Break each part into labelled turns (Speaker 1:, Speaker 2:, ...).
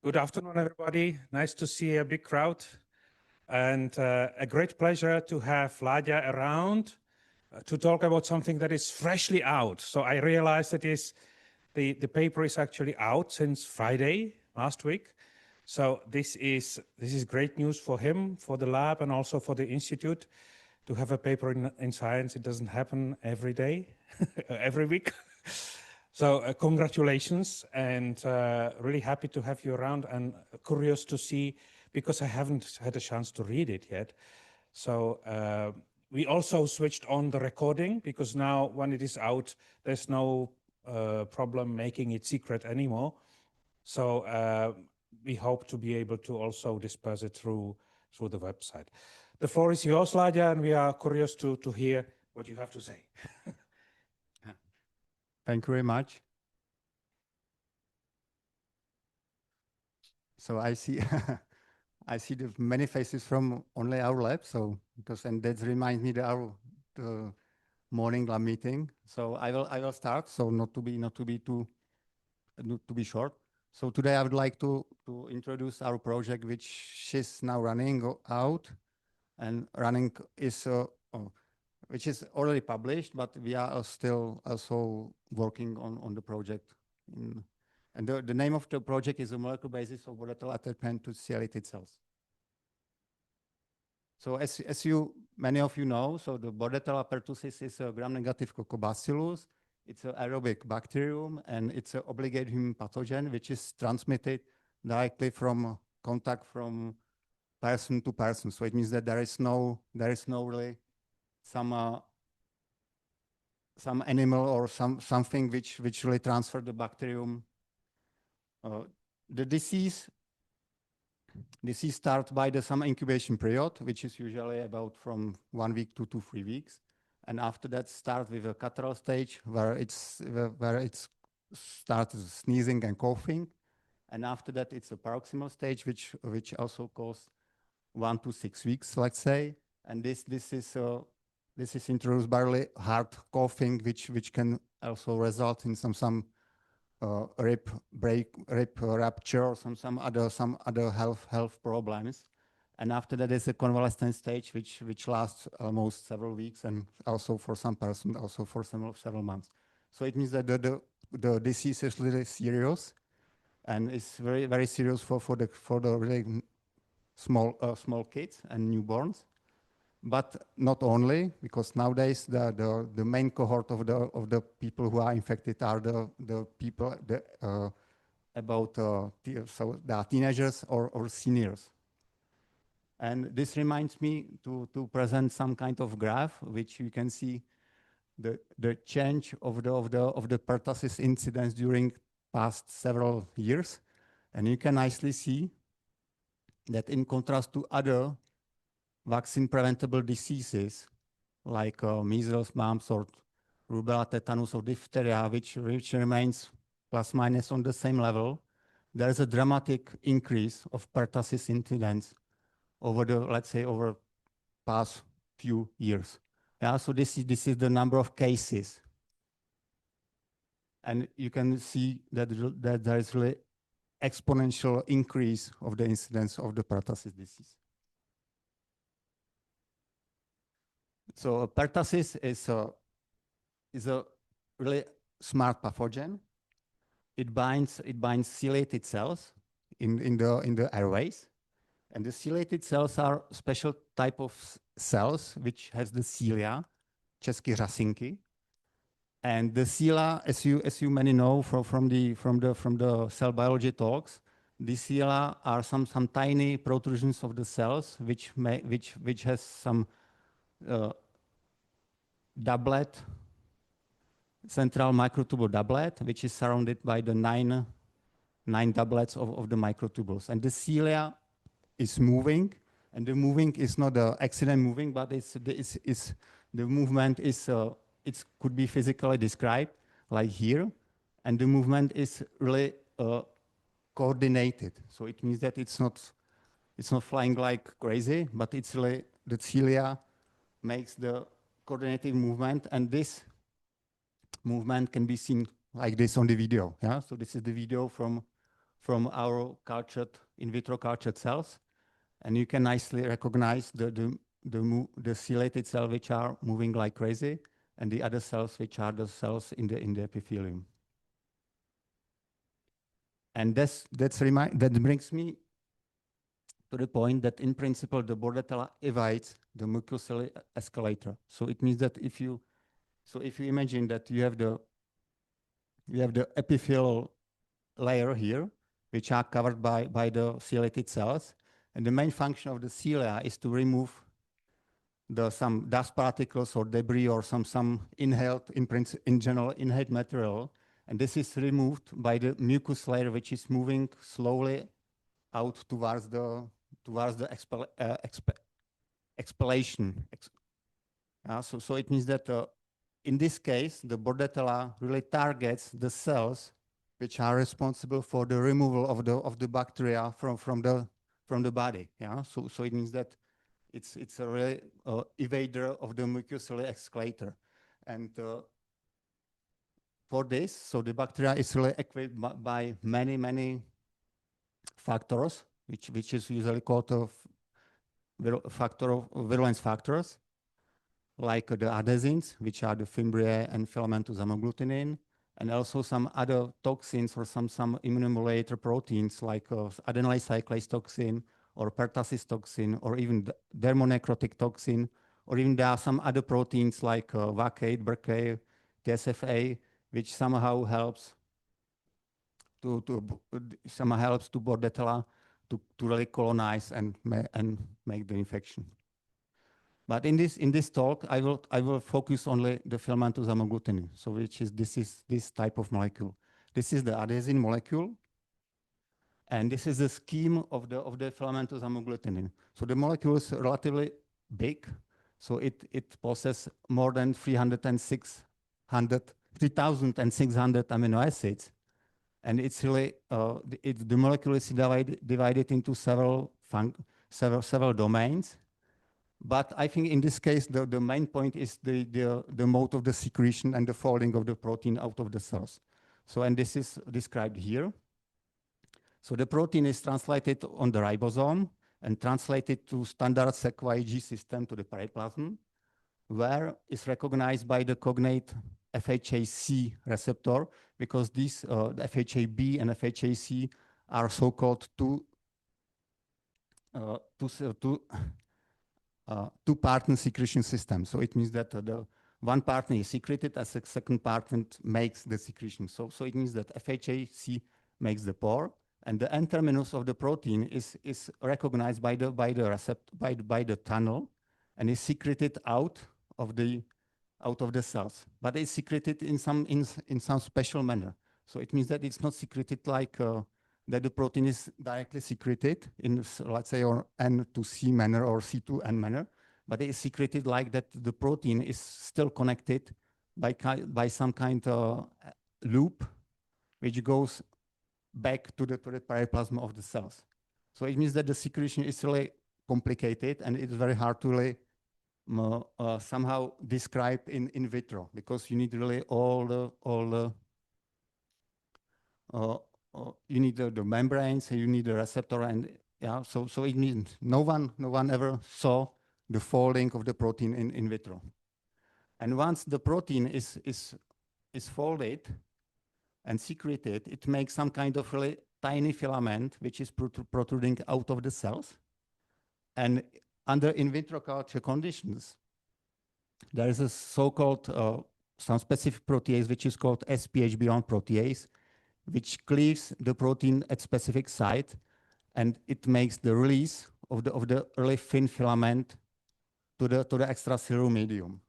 Speaker 1: Good afternoon, everybody. Nice to see a big crowd and a great pleasure to have Láďa around to talk about something that is freshly out. So I realized that the paper is actually out since Friday last week. So this is great news for him, for the lab, and also for the institute to have a paper in science. It doesn't happen every day, every week. So congratulations, and really happy to have you around and curious to see, because I haven't had a chance to read it yet. So we also switched on the recording, because now when it is out, there's no problem making it secret anymore. So we hope to be able to also disperse it through the website. The floor is yours, Láďa, and we are curious to hear what you have to say.
Speaker 2: Thank you very much. So I see I see the many faces from only our lab. So and that reminds me the morning lab meeting. So I will start. So not to be short. So today I would like to introduce our project, which is now running out, and running is which is already published, but we are still also working on the project. And the name of the project is a molecular basis of volatile attachment to ciliated cells. So as many of you know, so the Bordetella pertussis is a gram-negative coccobacillus. It's an aerobic bacterium, and it's an obligate human pathogen, which is transmitted directly from contact from person to person. So it means that there is no really some animal or something which really transfer the bacterium. The disease starts by some incubation period, which is usually about from 1 week to 3 weeks, and after that start with a catarrhal stage where it starts sneezing and coughing, and after that it's a paroxysmal stage, which also goes 1 to 6 weeks, let's say, and this is introduced by really hard coughing, which can also result in some rib rupture or some other health problems. And after that is a convalescent stage, which lasts almost several weeks, and also for some person also for several months. So it means that the disease is really serious, and it's very serious for the really small kids and newborns. But not only, because nowadays the main cohort of the people who are infected are the people so they are teenagers or seniors. And this reminds me to present some kind of graph, which you can see the change of the pertussis incidence during past several years, and you can nicely see that in contrast to other vaccine-preventable diseases like measles, mumps, or rubella, tetanus, or diphtheria, which remains plus minus on the same level, there is a dramatic increase of pertussis incidence over over past few years. Yeah, so this is the number of cases, and you can see that there is really exponential increase of the incidence of the pertussis disease. So pertussis is a really smart pathogen. It binds ciliated cells in the airways, and the ciliated cells are special type of cells which has the cilia, česky řasinky, and the cilia, as you many know from the cell biology talks, the cilia are some tiny protrusions of the cells which has some doublet, central microtubule doublet, which is surrounded by the nine doublets of the microtubules. And the cilia is moving, and the moving is not the accident moving, but the movement is it could be physically described like here, and the movement is really coordinated. So it means that it's not flying like crazy, but it's really the cilia makes the coordinated movement, and this movement can be seen like this on the video. Yeah, so this is the video from from our cultured, in vitro cultured cells. And you can nicely recognize the ciliated cells which are moving like crazy, and the other cells which are the cells in the epithelium. And that brings me to the point that in principle the Bordetella evades the mucociliary escalator. So it means that if you imagine that you have the epithelial layer here, which are covered by the ciliated cells, and the main function of the cilia is to remove some dust particles or debris or some inhaled, in general, inhaled material. And this is removed by the mucous layer, which is moving slowly out towards the expellation. So it means that in this case, the Bordetella really targets the cells which are responsible for the removal of the bacteria from the body. Yeah. So it means that it's a really evader of the mucociliary escalator, and for this, so the bacteria is really equipped by many factors, which is usually called virulence factors, like the adhesins, which are the fimbriae and filamentous agglutinin, and also some other toxins or some immunomodulator proteins like adenylyl cyclase toxin or pertussis toxin, or even dermonecrotic toxin, or even there are some other proteins like VAC8, BRCA, TSFA, which somehow helps to Bordetella to really colonize and make the infection. But in this talk, I will focus only the filamentous agglutinin. So this is this type of molecule. This is the adhesin molecule, and this is the scheme of the filamentous agglutinin. So the molecule is relatively big. So it possesses more than 3,600 amino acids, and it's really the molecule is divided into several domains. But I think in this case, the main point is the mode of the secretion and the folding of the protein out of the cells. So, and this is described here. So the protein is translated on the ribosome and translated to standard seq-YG system to the periplasm, where it's recognized by the cognate FHA-C receptor, because these the FHA-B and FHA-C are so-called two-partner secretion system. So it means that the one partner is secreted as a second partner makes the secretion. So it means that FHA-C makes the pore, and the N-terminus of the protein is recognized by the tunnel, and is secreted out of the cells. But it's secreted in some special manner. So it means that it's not secreted like that the protein is directly secreted in, let's say, or N to C manner or C to N manner, but it is secreted like that the protein is still connected by some kind of loop, which goes back to the periplasm of the cells. So it means that the secretion is really complicated, and it's very hard to really somehow describe in vitro, because you need really you need the membranes, and you need the receptor, and yeah. So it means no one ever saw the folding of the protein in vitro. And once the protein is folded and secreted, it makes some kind of really tiny filament which is protruding out of the cells. And under in vitro culture conditions, there is a so-called some specific protease which is called SPH-beyond protease, which cleaves the protein at specific site, and it makes the release of the really thin filament to the extracellular medium.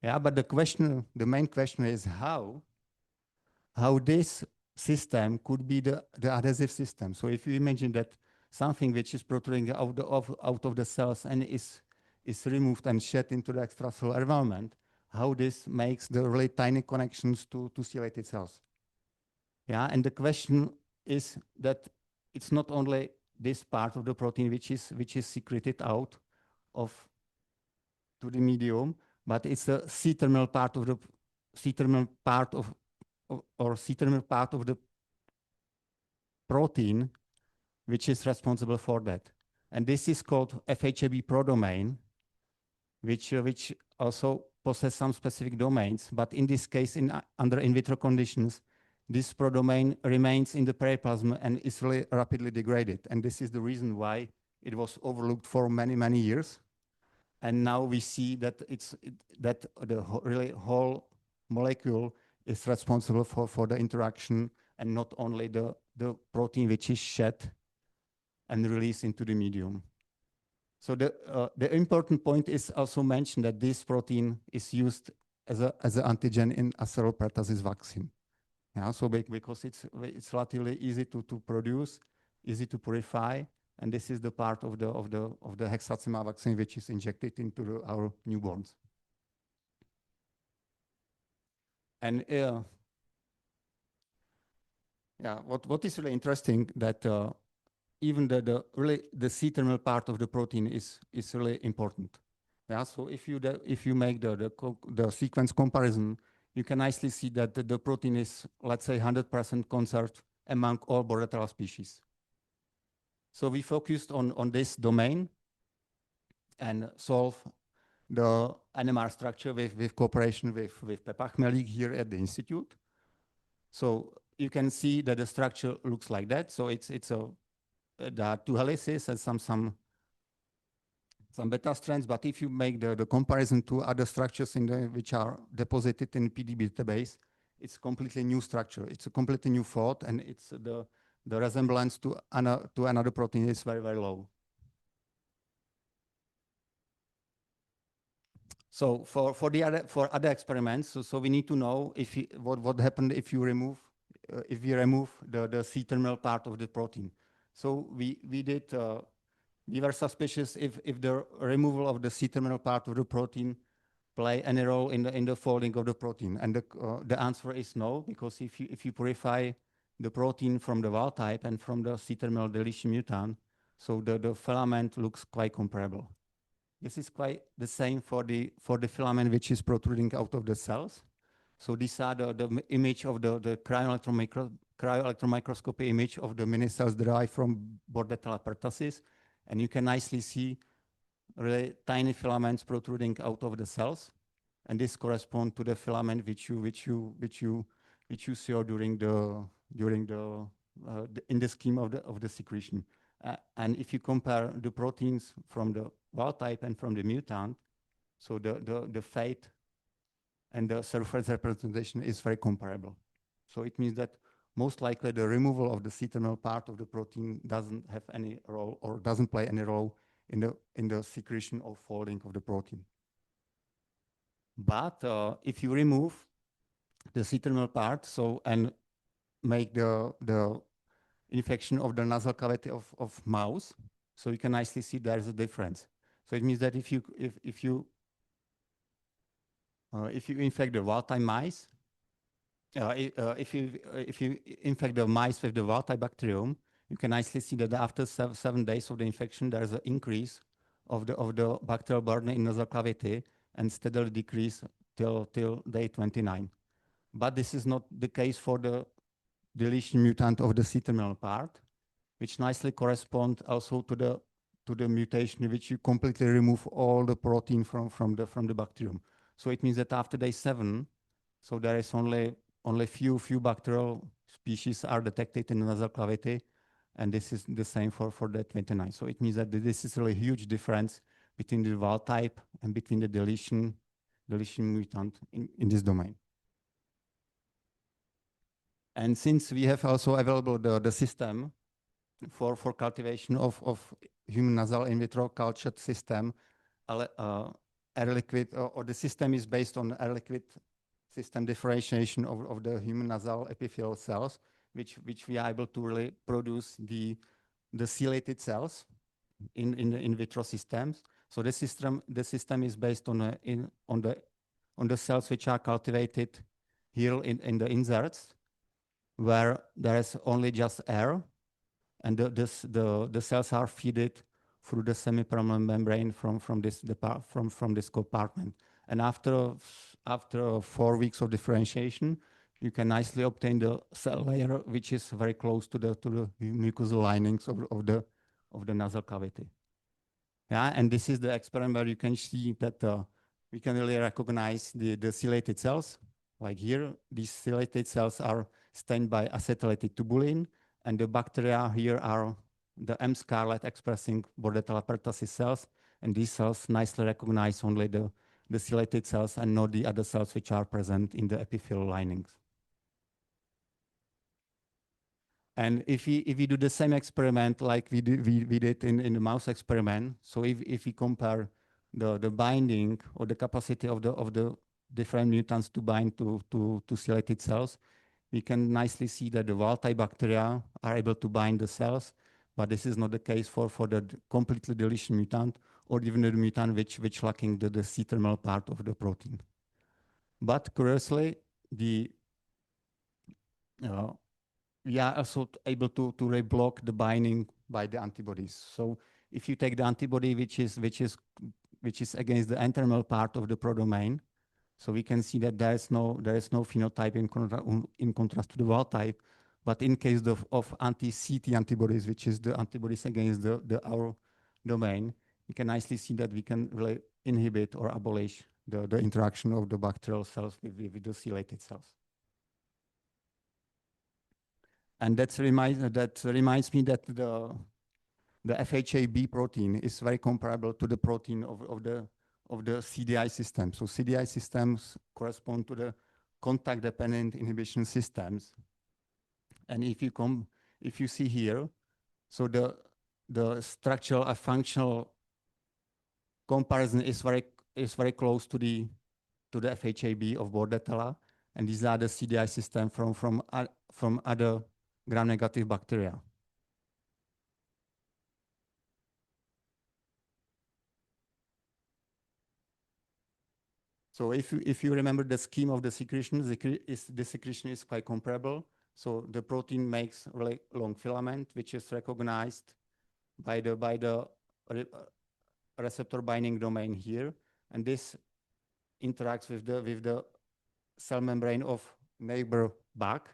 Speaker 2: Yeah, but the main question is how this system could be the adhesive system. So if you imagine that something which is protruding out of the cells and is removed and shed into the extracellular environment, how this makes the really tiny connections to ciliated cells. Yeah, and the question is that it's not only this part of the protein which is secreted out to the medium, but it's a C-terminal part of the C-terminal part of the protein which is responsible for that. And this is called FHAB prodomain, which also possess some specific domains. But in this case, under in vitro conditions, this prodomain remains in the periplasm and is really rapidly degraded. And this is the reason why it was overlooked for many, many years. And now we see that that the really whole molecule is responsible for the interaction, and not only the protein which is shed and released into the medium. So the important point is also mentioned that this protein is used as an antigen in aceruloplasmosis vaccine. Yeah, so because it's relatively easy to produce, easy to purify, and this is the part of the hexatzima vaccine which is injected into our newborns. And yeah, what is really interesting that even the C-terminal part of the protein is really important. Yeah, so if you make the sequence comparison, you can nicely see that the protein is, let's say, 100% conserved among all Bordetella species. So we focused on this domain and solve the NMR structure with cooperation with Pepa Chmelík here at the institute. So you can see that the structure looks like that. So there are 2 helices and some beta strands. But if you make the comparison to other structures which are deposited in PDB database, it's a completely new structure. It's a completely new thought, and it's the resemblance to another protein is very, very low. So for other experiments, so we need to know what happened if we remove the C-terminal part of the protein. So we were suspicious if the removal of the C-terminal part of the protein play any role in the folding of the protein, and the answer is no, because if you purify the protein from the wild type and from the C-terminal deletion mutant, so the filament looks quite comparable. This is quite the same for the filament which is protruding out of the cells. So these are the image of the cryo-electron microscopy image of the mini cells derived from Bordetella pertussis, and you can nicely see really tiny filaments protruding out of the cells, and this corresponds to the filament which you saw in the scheme of the secretion. And if you compare the proteins from the wild type and from the mutant, so the fate and the surface representation is very comparable. So it means that most likely the removal of the C-terminal part of the protein doesn't have any role, or doesn't play any role in the secretion or folding of the protein. But if you remove the C-terminal part, and make the infection of the nasal cavity of mouse, so you can nicely see there's a difference. So it means that if you infect the wild-type mice, if you infect the mice with the wild-type bacterium, you can nicely see that after 7 days of the infection, there's an increase of the bacterial burden in nasal cavity and steadily decrease till day 29. But this is not the case for the deletion mutant of the C-terminal part, which nicely corresponds also to the mutation in which you completely remove all the protein from the bacterium. So it means that after day 7, so there is only few bacterial species are detected in the nasal cavity, and this is the same for day 29. So it means that this is really a huge difference between the wild type and between the deletion mutant in this domain. And since we have also available the system for cultivation of human nasal in vitro cultured system, air liquid, or the system is based on air liquid system differentiation of the human nasal epithelial cells, which we are able to really produce the ciliated cells in the in vitro systems. So the system is based on the cells which are cultivated here in the inserts, where there is only just air, and the cells are fed through the semi-permeable membrane from this compartment. And after 4 weeks of differentiation, you can nicely obtain the cell layer, which is very close to the mucosal linings of the nasal cavity. Yeah, and this is the experiment where you can see that we can really recognize the ciliated cells. Like here, these ciliated cells are stained by acetylated tubulin, and the bacteria here are the M scarlet expressing Bordetella pertussis cells, and these cells nicely recognize only the ciliated cells and not the other cells which are present in the epithelial linings. And if we do the same experiment like we did in the mouse experiment, so if we compare the binding or the capacity of the different mutants to bind to ciliated cells, we can nicely see that the wild-type bacteria are able to bind the cells, but this is not the case for the completely deletion mutant or even the mutant which lacking the C-terminal part of the protein. But curiously, we are also able to reblock the binding by the antibodies. So if you take the antibody which is against the N-terminal part of the prodomain, so we can see that there is no phenotype in contrast to the wild type. But in case of anti-CT antibodies, which is the antibodies against our domain, you can nicely see that we can really inhibit or abolish the interaction of the bacterial cells with the ciliated cells. And that reminds me that the FHA-B protein is very comparable to the protein of the CDI system. So CDI systems correspond to the contact-dependent inhibition systems. And if you see here, so the structural and functional comparison is very close to the FHA-B of Bordetella, and these are the CDI system from other gram-negative bacteria. So if you remember the scheme of the secretion, the secretion is quite comparable. So the protein makes really long filament, which is recognized by the receptor binding domain here, and this interacts with the cell membrane of neighbor bug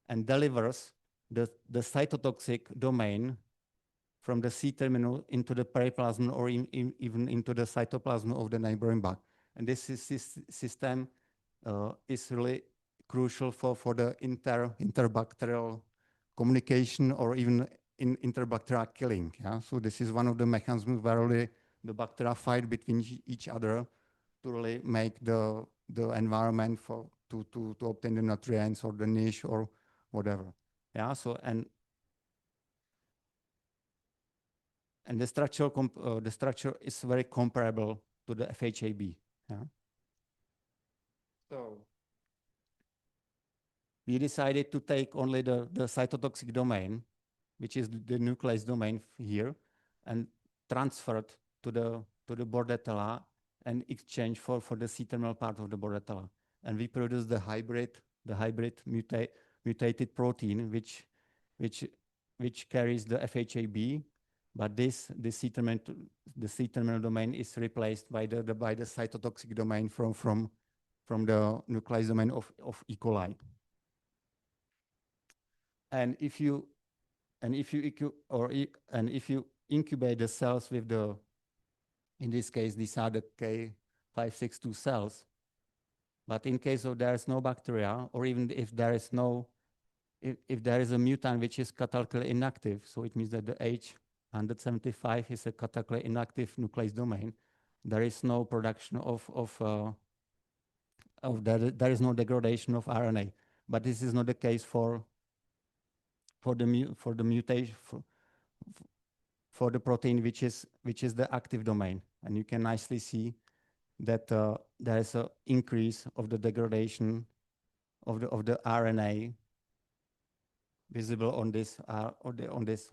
Speaker 2: and delivers the cytotoxic domain from the C-terminal into the periplasm or even into the cytoplasm of the neighboring bug. And this system is really crucial for the interbacterial communication or even in interbacterial killing. Yeah? So this is one of the mechanisms where really the bacteria fight between each other to really make the environment to obtain the nutrients or the niche or whatever. Yeah. So and the structure is very comparable to the FHA-B. Yeah. So we decided to take only the cytotoxic domain, which is the nuclease domain here, and transfer it to the Bordetella and exchange for the C-terminal part of the Bordetella. And we produce the hybrid mutated protein, which carries the FHA-B, but the C-terminal domain is replaced by the cytotoxic domain from the nuclease domain of E. coli. And if you incubate the cells with in this case, these are the K562 cells. But in case of there is no bacteria, or even if there is if there is a mutant which is catalytically inactive, so it means that the H175 is a catalytically inactive nuclease domain, there is no production there is no degradation of RNA. But this is not the case for the mutation for the protein which is the active domain, and you can nicely see that there is an increase of the degradation of the RNA visible on this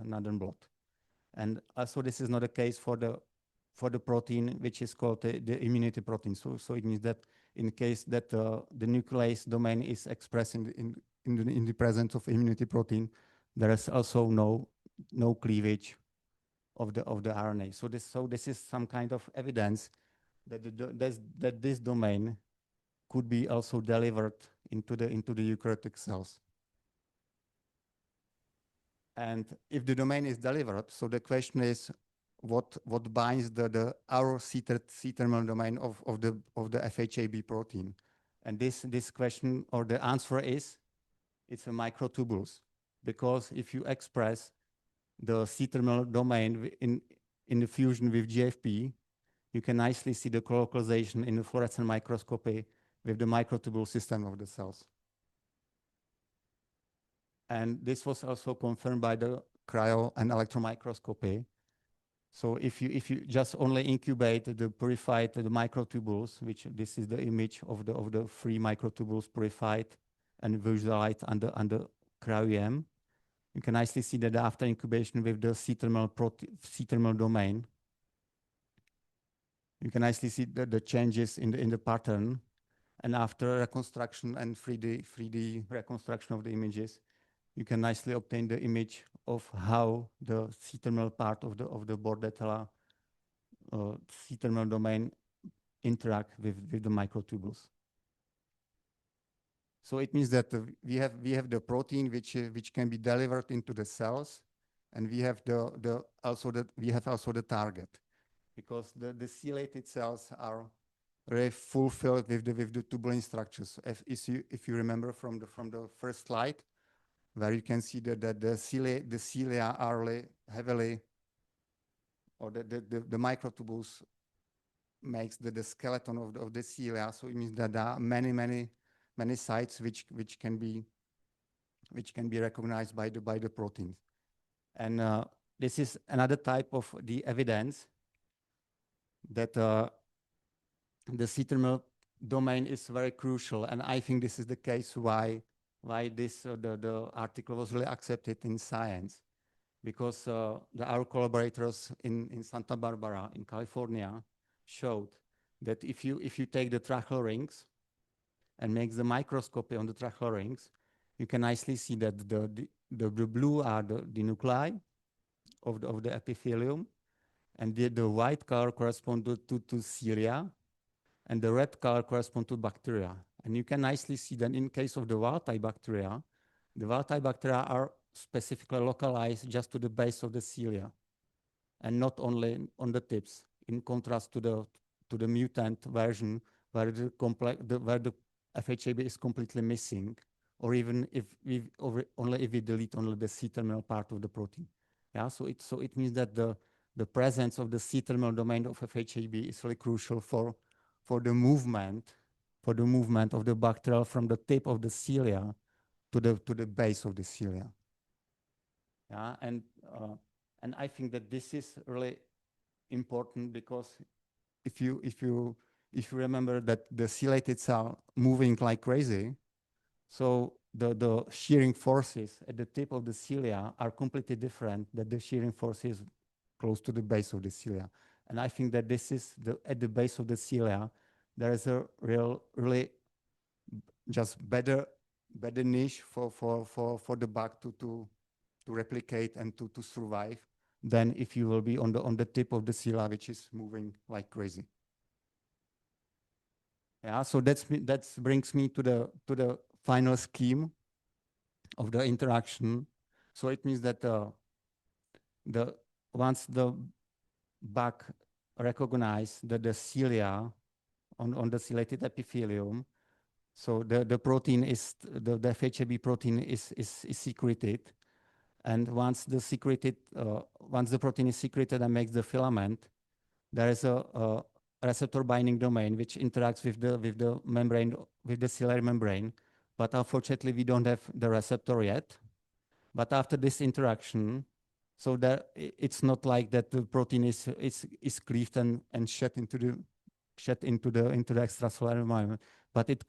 Speaker 2: northern blot. And also this is not the case for the protein which is called the immunity protein. So it means that in case that the nuclease domain is expressed in the presence of immunity protein, there is also no cleavage of the RNA. So this is some kind of evidence that this domain could be also delivered into the eukaryotic cells. And if the domain is delivered, so the question is, what binds our C-terminal domain of the FHAB protein? And this question, or the answer is, it's a microtubules, because if you express the C-terminal domain in the fusion with GFP, you can nicely see the colocalization in the fluorescent microscopy with the microtubule system of the cells. And this was also confirmed by the cryo and electron microscopy. So if you just only incubate the purified the microtubules, which this is the image of the free microtubules purified and visualized under cryo-EM, you can nicely see that after incubation with the C-terminal domain, you can nicely see the changes in the pattern. And after reconstruction and 3D reconstruction of the images, you can nicely obtain the image of how the C-terminal part of the Bordetella C-terminal domain interact with the microtubules. So it means that we have the protein which can be delivered into the cells, and we have also the target, because the ciliated cells are very fulfilled with the tubulin structures. If you remember from the first slide, where you can see that the cilia are really heavily, or the microtubules makes the skeleton of the cilia. So it means that there are many sites which can be recognized by the proteins. And this is another type of the evidence that the C-terminal domain is very crucial. And I think this is the case why this the article was really accepted in Science, because our collaborators in Santa Barbara in California showed that if you take the tracheal rings and make the microscopy on the tracheal rings, you can nicely see that the blue are the nuclei of the epithelium, and the white color corresponds to cilia, and the red color corresponds to bacteria. And you can nicely see that in case of the wild-type bacteria, the wild-type bacteria are specifically localized just to the base of the cilia, and not only on the tips, in contrast to the mutant version where the FHAB is completely missing, or even if we delete only the C-terminal part of the protein. Yeah, so it means that the presence of the C-terminal domain of FHAB is really crucial for the movement of the bacteria from the tip of the cilia to the base of the cilia. Yeah, and I think that this is really important, because if you remember that the ciliated cell moving like crazy, so the shearing forces at the tip of the cilia are completely different than the shearing forces close to the base of the cilia. And I think that this is at the base of the cilia, there is a really just better niche for the bug to replicate and to survive than if you will be on the tip of the cilia, which is moving like crazy. Yeah, so that brings me to the final scheme of the interaction. So it means that once the bug recognize that the cilia on the ciliated epithelium, so the protein is the FHAB protein is secreted, and once the protein is secreted and makes the filament, there is a receptor binding domain which interacts with the membrane, with the ciliary membrane, but unfortunately we don't have the receptor yet. But after this interaction, so that it's not like that the protein is cleaved and shed into the extracellular environment, but it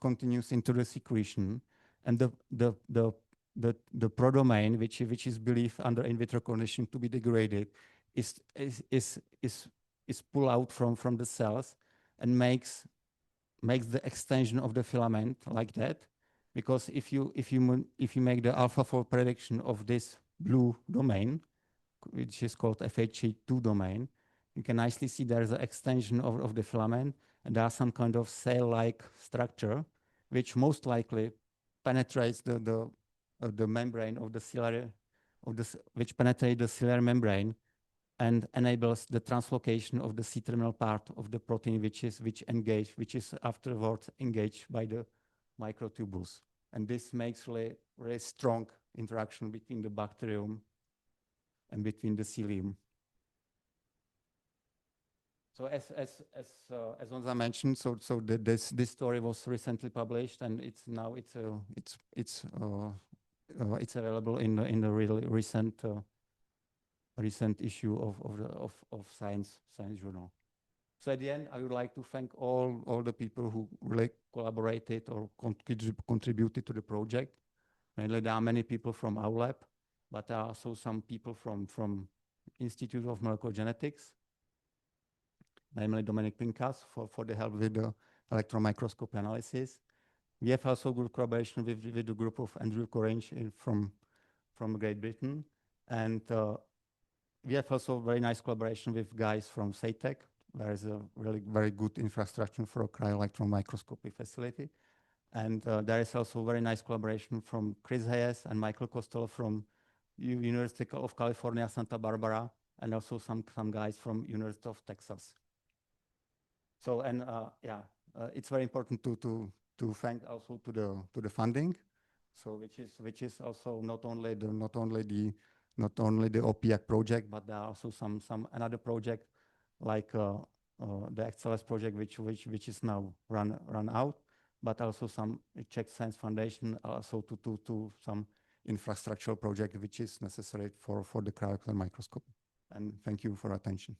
Speaker 2: continues into the secretion, and the prodomain, which is believed under in vitro condition to be degraded, is pulled out from the cells and makes the extension of the filament like that. Because if you make the AlphaFold prediction of this blue domain, which is called FHA2 domain, you can nicely see there is an extension of the filament, and there are some kind of cell-like structure, which most likely penetrates the membrane of the ciliary, which penetrates the ciliary membrane and enables the translocation of the C-terminal part of the protein, which is afterwards engaged by the microtubules. And this makes really strong interaction between the bacterium and between the cilium. So as Honza mentioned, this story was recently published, and it's available in the really recent issue of Science Journal. So at the end, I would like to thank all the people who really collaborated or contributed to the project. Mainly, there are many people from our lab, but there are also some people from Institute of Molecular Genetics, namely Dominic Pincas for the help with the electron microscopy analysis. We have also good collaboration with the group of Andrew Corrange from Great Britain, and we have also very nice collaboration with guys from SATEC. There is a really very good infrastructure for a cryo-electron microscopy facility. And there is also very nice collaboration from Chris Hayes and Michael Costello from University of California, Santa Barbara, and also some guys from University of Texas. So, and it's very important to thank also to the funding. So which is also not only the OPIAC project, but there are also some another project like the Excellence project, which is now run out, but also some Czech Science Foundation, also to some infrastructural project which is necessary for the cryo-electron microscope. And thank you for attention.